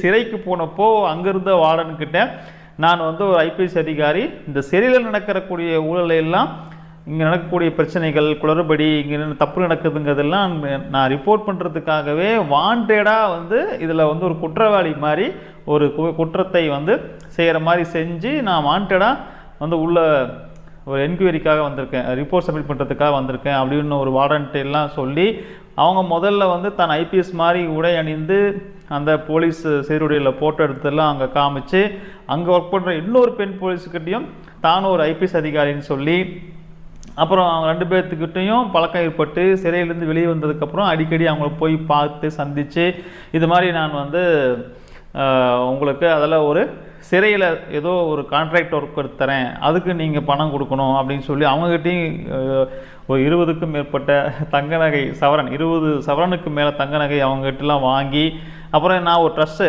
சிறைக்கு போனப்போ அங்கிருந்த வார்டன்கிட்ட நான் வந்து ஒரு ஐபிஎஸ் அதிகாரி இந்த சிறையில் நடக்கக்கூடிய ஊழலை எல்லாம் இங்கே நடக்கக்கூடிய பிரச்சனைகள் குளறுபடி இங்கே தப்பு நடக்குதுங்கிறதெல்லாம் நான் ரிப்போர்ட் பண்ணுறதுக்காகவே வாண்டடாக வந்து இதில் வந்து ஒரு குற்றவாளி மாதிரி ஒரு குற்றத்தை வந்து செய்கிற மாதிரி செஞ்சு நான் வாண்டடாக வந்து உள்ள ஒரு என்கொயரிக்காக வந்திருக்கேன், ரிப்போர்ட் சப்மிட் பண்ணுறதுக்காக வந்திருக்கேன் அப்படின்னு ஒரு வார்டன்ட்டு எல்லாம் சொல்லி அவங்க முதல்ல வந்து தான் ஐபிஎஸ் மாதிரி உடை அணிந்து அந்த போலீஸ் சீருடையில் போட்டோ எடுத்தெல்லாம் அங்கே காமிச்சு அங்கே ஒர்க் பண்ணுற இன்னொரு பெண் போலீஸுக்கிட்டையும் தானும் ஒரு ஐபிஎஸ் அதிகாரின்னு சொல்லி அப்புறம் அவங்க 2 பேர்த்துக்கிட்டையும் பழக்கம் ஏற்பட்டு சிறையிலேருந்து வெளியே வந்ததுக்கப்புறம் அடிக்கடி அவங்கள போய் பார்த்து சந்தித்து இது மாதிரி நான் வந்து உங்களுக்கு அதில் ஒரு சிறையில் ஏதோ ஒரு கான்ட்ராக்ட் ஒர்க் எடுத்துறேன், அதுக்கு நீங்கள் பணம் கொடுக்கணும் அப்படின்னு சொல்லி அவங்ககிட்டையும் ஒரு 20க்கும் மேற்பட்ட தங்க நகை சவரன் 20 சவரனுக்கு மேலே தங்க நகை அவங்ககிட்டலாம் வாங்கி அப்புறம் நான் ஒரு ட்ரஸ்ட்டு